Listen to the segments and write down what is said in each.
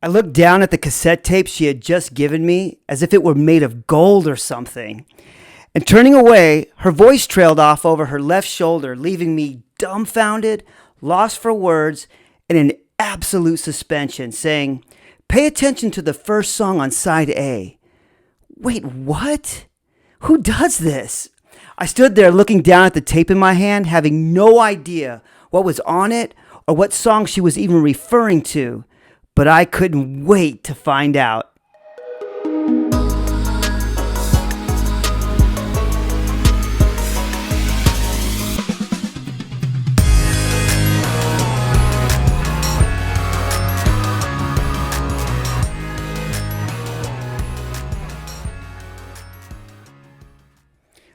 I looked down at the cassette tape she had just given me as if it were made of gold or something. And turning away, her voice trailed off over her left shoulder, leaving me dumbfounded, lost for words, and in absolute suspension, saying, "Pay attention to the first song on side A." Wait, what? Who does this? I stood there looking down at the tape in my hand, having no idea what was on it or what song she was even referring to, but I couldn't wait to find out.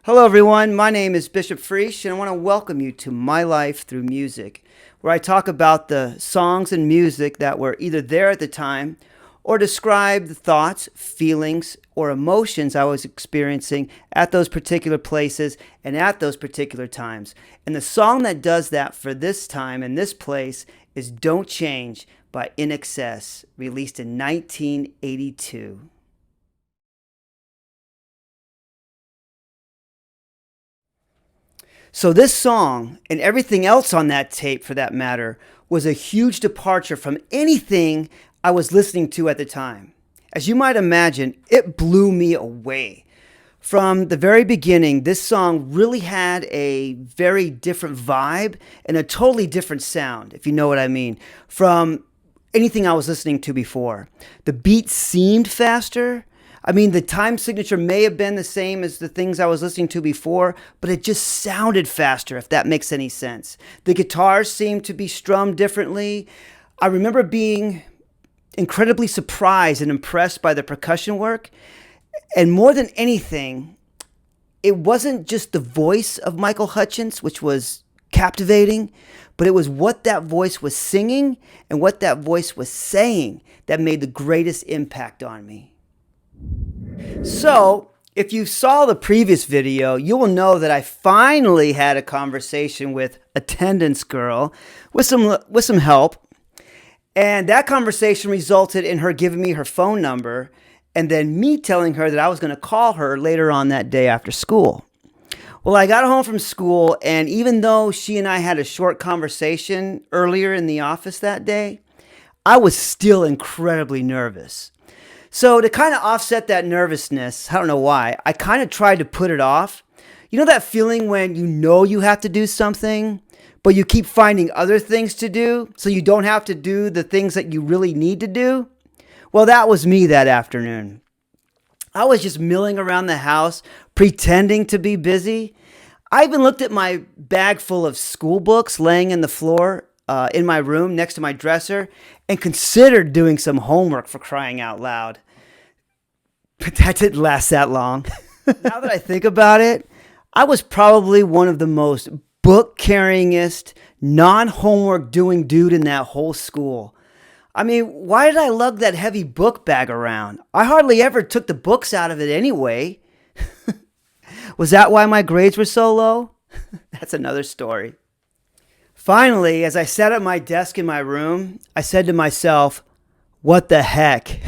Hello everyone, my name is Bishop Friesch and I want to welcome you to My Life Through Music, where I talk about the songs and music that were either there at the time or describe the thoughts, feelings, or emotions I was experiencing at those particular places and at those particular times. And the song that does that for this time and this place is Don't Change by INXS, released in 1982. So this song, and everything else on that tape for that matter, was a huge departure from anything I was listening to at the time. As you might imagine, it blew me away. From the very beginning, this song really had a very different vibe and a totally different sound, if you know what I mean, from anything I was listening to before. The beat seemed faster. I mean, the time signature may have been the same as the things I was listening to before, but it just sounded faster, if that makes any sense. The guitars seemed to be strummed differently. I remember being incredibly surprised and impressed by the percussion work. And more than anything, it wasn't just the voice of Michael Hutchence, which was captivating, but it was what that voice was singing and what that voice was saying that made the greatest impact on me. So, if you saw the previous video, you will know that I finally had a conversation with Attendance Girl with some help. And that conversation resulted in her giving me her phone number and then me telling her that I was going to call her later on that day after school. Well, I got home from school, and even though she and I had a short conversation earlier in the office that day, I was still incredibly nervous. So to kind of offset that nervousness, I don't know why, I kind of tried to put it off. You know that feeling when you know you have to do something, but you keep finding other things to do so you don't have to do the things that you really need to do? Well, that was me that afternoon. I was just milling around the house, pretending to be busy. I even looked at my bag full of school books laying in the floor in my room next to my dresser and considered doing some homework, for crying out loud. But that didn't last that long. Now that I think about it, I was probably one of the most book-carryingest, non-homework doing dude in that whole school. I mean, why did I lug that heavy book bag around? I hardly ever took the books out of it anyway. Was that why my grades were so low? That's another story. Finally, as I sat at my desk in my room, I said to myself, what the heck?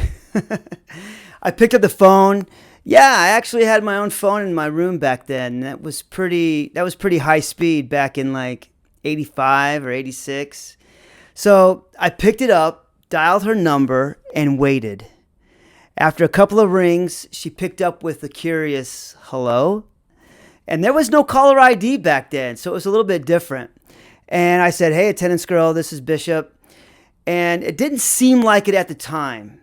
I picked up the phone. Yeah, I actually had my own phone in my room back then. That was pretty high speed back in like 85 or 86. So I picked it up, dialed her number, and waited. After a couple of rings, she picked up with a curious hello. And there was no caller ID back then, so it was a little bit different. And I said, "Hey, Attendance Girl, this is Bishop." And it didn't seem like it at the time.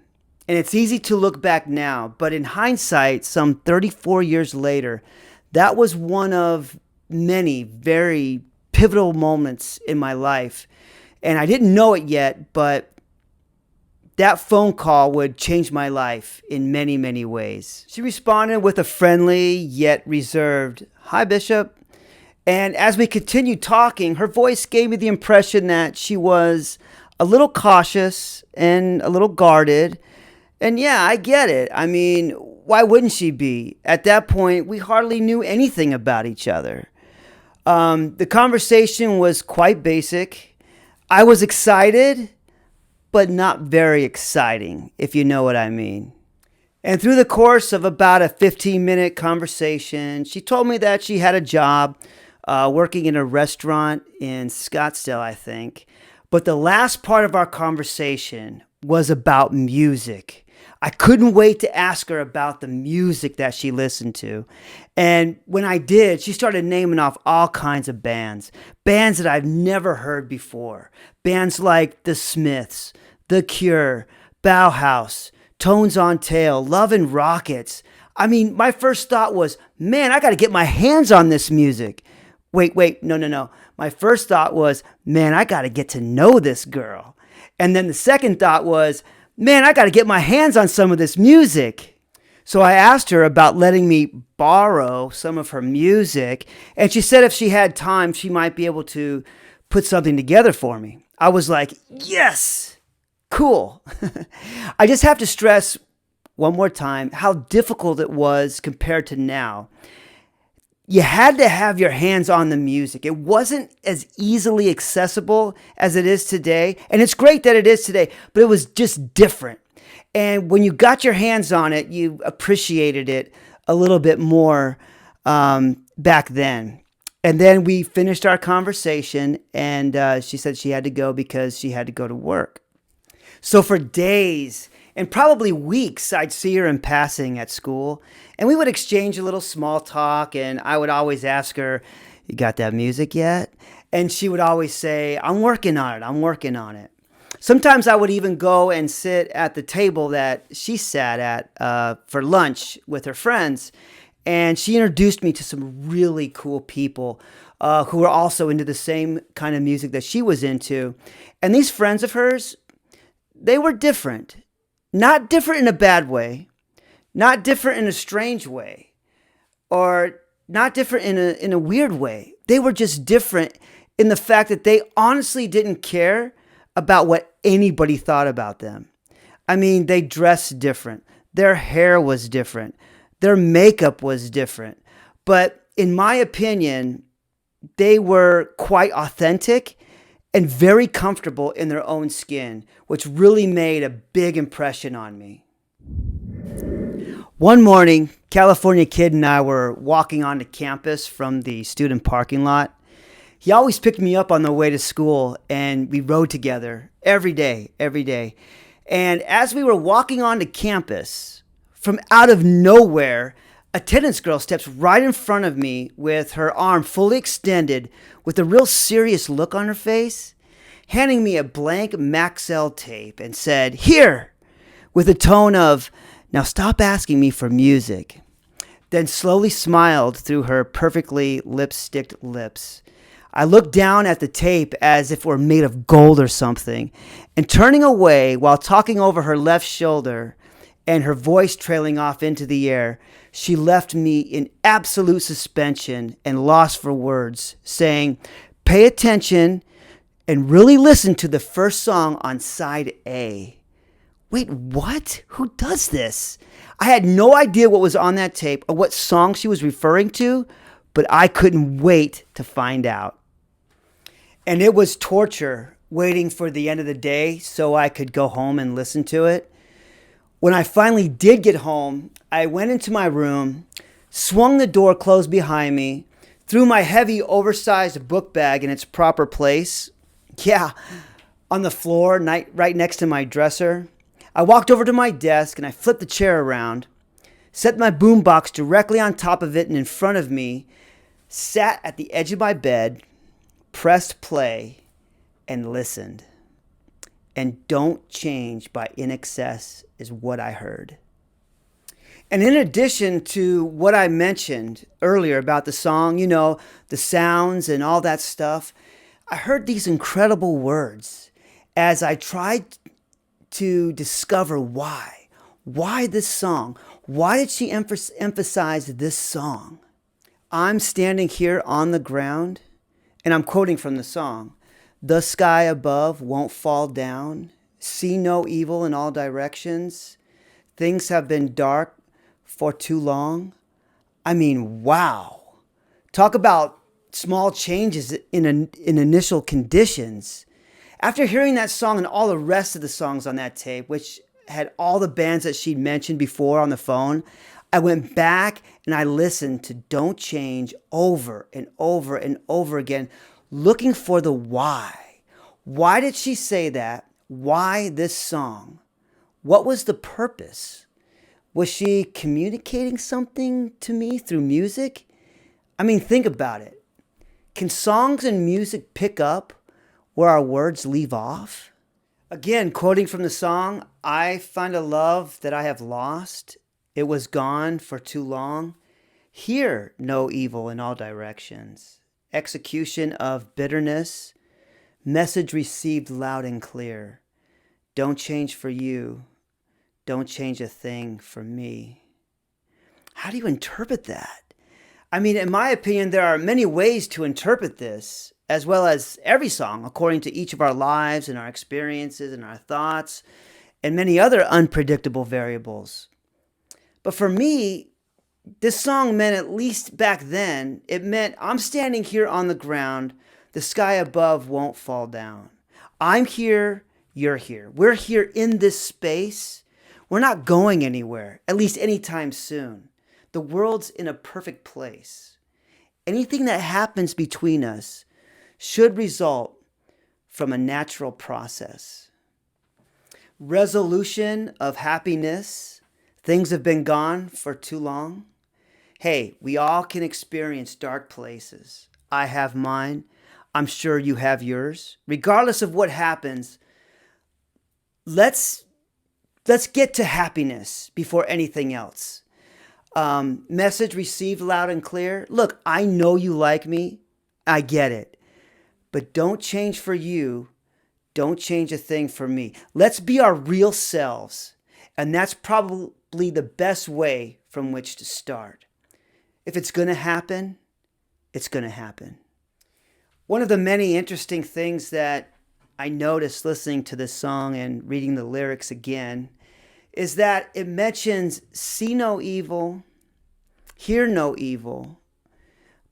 And it's easy to look back now, but in hindsight, some 34 years later, that was one of many very pivotal moments in my life. And I didn't know it yet, but that phone call would change my life in many, many ways. She responded with a friendly yet reserved, "Hi, Bishop." And as we continued talking, her voice gave me the impression that she was a little cautious and a little guarded. And yeah, I get it. I mean, why wouldn't she be? At that point, we hardly knew anything about each other. The conversation was quite basic. I was excited, but not very exciting, if you know what I mean. And through the course of about a 15-minute conversation, she told me that she had a job working in a restaurant in Scottsdale, I think. But the last part of our conversation was about music. I couldn't wait to ask her about the music that she listened to. And when I did, she started naming off all kinds of bands that I've never heard before. Bands like The Smiths, The Cure, Bauhaus, Tones on Tail, Love and Rockets. I mean, my first thought was, man, I got to get my hands on this music. Wait, no. My first thought was, man, I got to get to know this girl. And then the second thought was, man, I got to get my hands on some of this music. So I asked her about letting me borrow some of her music. And she said if she had time, she might be able to put something together for me. I was like, yes. Cool. I just have to stress one more time how difficult it was compared to now. You had to have your hands on the music. It wasn't as easily accessible as it is today. And it's great that it is today, but it was just different. And when you got your hands on it, you appreciated it a little bit more back then. And then we finished our conversation, and she said she had to go because she had to go to work. So for days and probably weeks, I'd see her in passing at school, and we would exchange a little small talk, and I would always ask her, you got that music yet? And she would always say, I'm working on it. Sometimes I would even go and sit at the table that she sat at for lunch with her friends, and she introduced me to some really cool people who were also into the same kind of music that she was into. And these friends of hers, they were different. Not different in a bad way, not different in a strange way, or not different in a weird way. They were just different in the fact that they honestly didn't care about what anybody thought about them. I mean, they dressed different. Their hair was different. Their makeup was different. But in my opinion, they were quite authentic and very comfortable in their own skin, which really made a big impression on me. One morning, California Kid and I were walking onto campus from the student parking lot. He always picked me up on the way to school, and we rode together every day. And as we were walking onto campus, from out of nowhere, attendance girl steps right in front of me with her arm fully extended, with a real serious look on her face, handing me a blank Maxell tape and said, "Here," with a tone of, "Now stop asking me for music." Then slowly smiled through her perfectly lipsticked lips. I looked down at the tape as if it were made of gold or something, and turning away while talking over her left shoulder and her voice trailing off into the air, she left me in absolute suspension and lost for words, saying, "Pay attention and really listen to the first song on side A." Wait, what? Who does this? I had no idea what was on that tape or what song she was referring to, but I couldn't wait to find out. And it was torture waiting for the end of the day so I could go home and listen to it. When I finally did get home, I went into my room, swung the door closed behind me, threw my heavy, oversized book bag in its proper place. Yeah, on the floor, right next to my dresser. I walked over to my desk and I flipped the chair around, set my boombox directly on top of it and in front of me, sat at the edge of my bed, pressed play, and listened. And Don't Change by INXS is what I heard. And in addition to what I mentioned earlier about the song, you know, the sounds and all that stuff, I heard these incredible words as I tried to discover why. Why this song? Why did she emphasize this song? I'm standing here on the ground, and I'm quoting from the song. The sky above won't fall down. See no evil in all directions. Things have been dark for too long. I mean, wow. Talk about small changes in initial conditions. After hearing that song and all the rest of the songs on that tape, which had all the bands that she'd mentioned before on the phone, I went back and I listened to Don't Change over and over and over again, looking for the why. Why did she say that? Why this song? What was the purpose? Was she communicating something to me through music? I mean, think about it. Can songs and music pick up where our words leave off? Again, quoting from the song, I find a love that I have lost. It was gone for too long. Hear no evil in all directions. Execution of bitterness. Message received loud and clear. Don't change for you. Don't change a thing for me. How do you interpret that? I mean, in my opinion, there are many ways to interpret this, as well as every song, according to each of our lives and our experiences and our thoughts, and many other unpredictable variables. But for me, this song meant, at least back then, it meant I'm standing here on the ground, the sky above won't fall down. I'm here, you're here. We're here in this space. We're not going anywhere, at least anytime soon. The world's in a perfect place. Anything that happens between us should result from a natural process. Resolution of happiness. Things have been gone for too long. Hey, we all can experience dark places. I have mine. I'm sure you have yours. Regardless of what happens, let's get to happiness before anything else. Message received loud and clear. Look, I know you like me. I get it. But don't change for you. Don't change a thing for me. Let's be our real selves. And that's probably the best way from which to start. If it's going to happen, it's going to happen. One of the many interesting things that I noticed listening to this song and reading the lyrics again is that it mentions see no evil, hear no evil,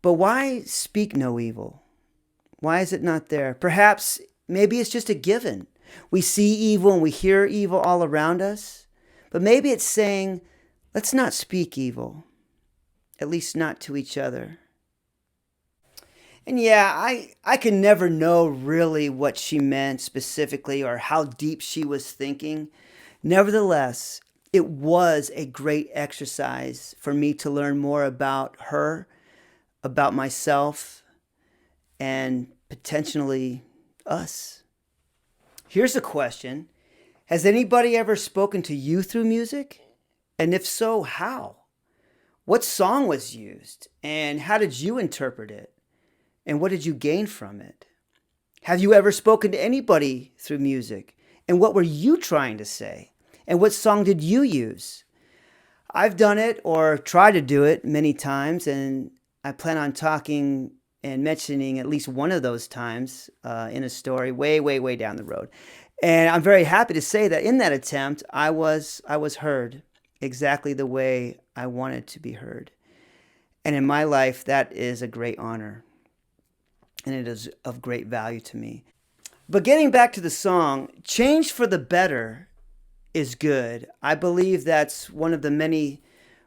but why speak no evil? Why is it not there? Perhaps, maybe it's just a given. We see evil and we hear evil all around us, but maybe it's saying, let's not speak evil, at least not to each other. And yeah, I can never know really what she meant specifically or how deep she was thinking. Nevertheless, it was a great exercise for me to learn more about her, about myself, and potentially us. Here's a question. Has anybody ever spoken to you through music? And if so, how? What song was used? And how did you interpret it? And what did you gain from it? Have you ever spoken to anybody through music? And what were you trying to say? And what song did you use? I've done it or tried to do it many times, and I plan on talking and mentioning at least one of those times in a story way down the road. And I'm very happy to say that in that attempt, I was heard exactly the way I wanted to be heard. And in my life, that is a great honor. And it is of great value to me. But getting back to the song, change for the better is good. I believe that's one of the many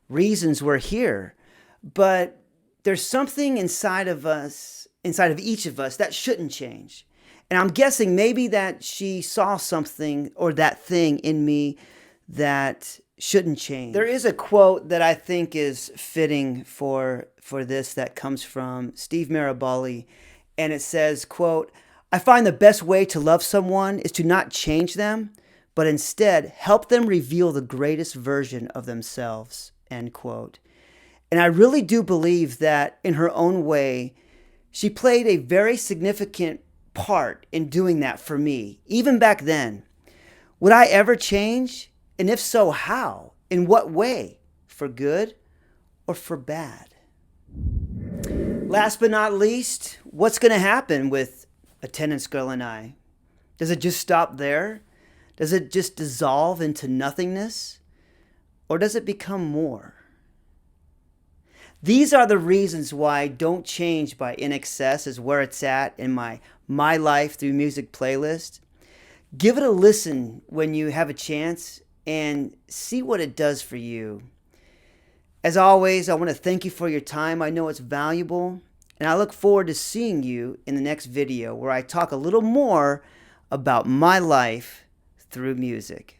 reasons we're here. But there's something inside of us, inside of each of us, that shouldn't change. And I'm guessing maybe that she saw something or that thing in me that shouldn't change. There is a quote that I think is fitting for this that comes from Steve Maraboli. And it says, quote, I find the best way to love someone is to not change them, but instead help them reveal the greatest version of themselves, end quote. And I really do believe that in her own way, she played a very significant part in doing that for me, even back then. Would I ever change? And if so, how? In what way? For good or for bad? Last but not least, what's going to happen with Attendance Girl and I? Does it just stop there? Does it just dissolve into nothingness? Or does it become more? These are the reasons why Don't Change by INXS is where it's at in my Life Through Music playlist. Give it a listen when you have a chance and see what it does for you. As always, I want to thank you for your time. I know it's valuable, and I look forward to seeing you in the next video where I talk a little more about my life through music.